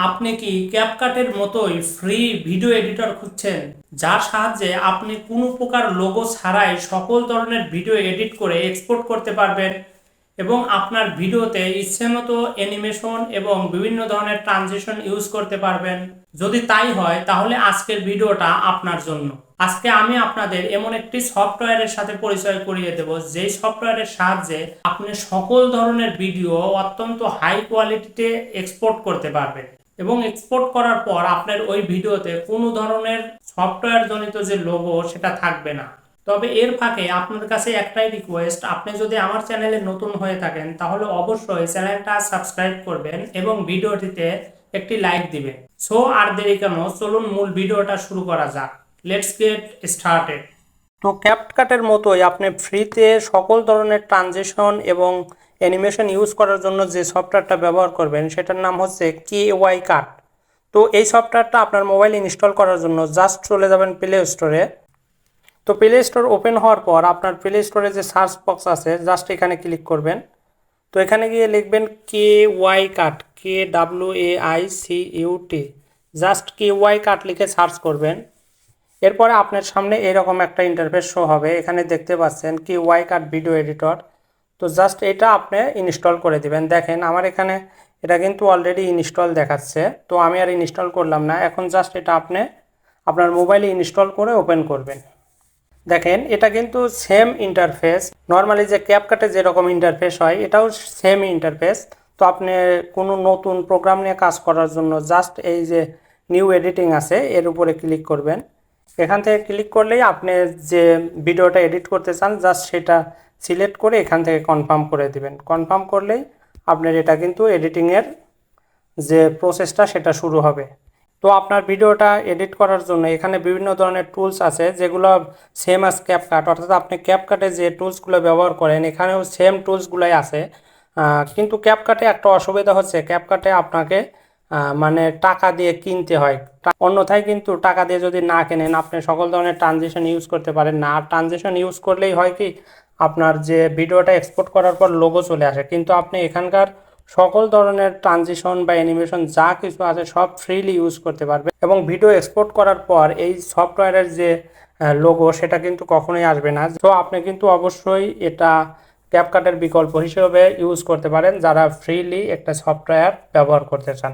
আপনি কি ক্যাপকাটের মতোই ফ্রি ভিডিও এডিটর খুঁজছেন, যার সাহায্যে আপনি কোনো প্রকার লোগো ছাড়াই সকল ধরনের ভিডিও এডিট করে এক্সপোর্ট করতে পারবেন এবং আপনার ভিডিওতে ইচ্ছেমতো অ্যানিমেশন এবং বিভিন্ন ধরনের ট্রানজিশন ইউজ করতে পারবেন? যদি তাই হয় তাহলে আজকের ভিডিওটা আপনার জন্য। আজকে আমি আপনাদের এমন একটি সফটওয়্যারের সাথে পরিচয় করিয়ে দেব, যেই সফটওয়্যারের সাহায্যে আপনি সকল ধরনের ভিডিও অত্যন্ত হাই কোয়ালিটিতে এক্সপোর্ট করতে পারবেন এবং এক্সপোর্ট করার পর আপনার ওই ভিডিওতে কোনো ধরনের সফটওয়্যার জনিত যে লোগো সেটা থাকবে না। তবে এর ফাঁকে আপনার কাছে একটাই রিকোয়েস্ট, আপনি যদি আমার চ্যানেলে নতুন হয়ে থাকেন তাহলে অবশ্যই চ্যানেলটা সাবস্ক্রাইব করবেন এবং ভিডিওটিতে একটি লাইক দিবেন। সো আর দেরি কেন, চলুন মূল ভিডিওটা শুরু করা যাক। Let's get started. তো ক্যাপকাটের মতোই আপনি ফ্রিতে সকল ধরনের ট্রানজিশন এবং অ্যানিমেশন ইউজ করার জন্য যে সফটওয়্যারটা ব্যবহার করবেন সেটার নাম হচ্ছে KY কাট। তো এই সফটওয়্যারটা আপনার মোবাইলে ইনস্টল করার জন্য জাস্ট চলে যাবেন প্লে স্টোরে। তো প্লে স্টোর ওপেন হওয়ার পর আপনার প্লে স্টোরে যে সার্চ বক্স আছে জাস্ট এখানে ক্লিক করবেন। তো এখানে গিয়ে লিখবেন KY কাট, KWAICUT, জাস্ট KY কাট লিখে সার্চ করবেন। এরপরে আপনার সামনে এরকম একটা ইন্টারফেস শো হবে, এখানে দেখতে পাচ্ছেন KY কাট ভিডিও এডিটর। তো জাস্ট এটা আপনি ইনস্টল করে দিবেন। দেখেন আমার এখানে এটা কিন্তু অলরেডি ইনস্টল দেখাচ্ছে, তো আমি আর ইনস্টল করলাম না। এখন জাস্ট এটা আপনি আপনার মোবাইলে ইনস্টল করে ওপেন করবেন। দেখেন এটা কিন্তু সেম ইন্টারফেস, নর্মালি যে ক্যাপকাটে যেরকম ইন্টারফেস হয় এটাও সেম ইন্টারফেস। তো আপনি কোনো নতুন প্রোগ্রাম নিয়ে কাজ করার জন্য জাস্ট এই যে নিউ এডিটিং আছে এর উপরে ক্লিক করবেন। এখান থেকে ক্লিক করলেই আপনি যে ভিডিওটা এডিট করতে চান জাস্ট সেটা সিলেক্ট করে এখান থেকে কনফার্ম করে দিবেন। কনফার্ম করলেই আপনার এটা কিন্তু এডিটিংয়ের যে প্রসেসটা সেটা শুরু হবে। তো আপনার ভিডিওটা এডিট করার জন্য এখানে বিভিন্ন ধরনের টুলস আছে যেগুলো সেম আস ক্যাপকাট, অর্থাৎ আপনি ক্যাপকাটে যে টুলসগুলো ব্যবহার করেন এখানেও সেম টুলসগুলোই আছে। কিন্তু ক্যাপকাটে একটা অসুবিধা হচ্ছে, ক্যাপকাটে আপনাকে মানে টাকা দিয়ে কিনতে হয়। অন্যথায় কিন্তু টাকা দিয়ে যদি না কেনেন আপনি সকল ধরনের ট্রানজিশন ইউজ করতে পারেন না। আর ট্রানজিশন ইউজ করলেই হয় কি, আপনার যে ভিডিওটা এক্সপোর্ট করার পর লোগো চলে আসে, কিন্তু আপনি এখানকার সকল ধরনের ট্রানজিশন বা অ্যানিমেশন যা কিছু আছে সব ফ্রিলি ইউজ করতে পারবে এবং ভিডিও এক্সপোর্ট করার পর এই সফটওয়্যারের যে লোগো সেটা কিন্তু কখনোই আসবে না। তো আপনি কিন্তু অবশ্যই এটা ক্যাপকাটের বিকল্প হিসেবে ইউজ করতে পারেন যারা ফ্রিলি একটা সফটওয়্যার ব্যবহার করতে চান।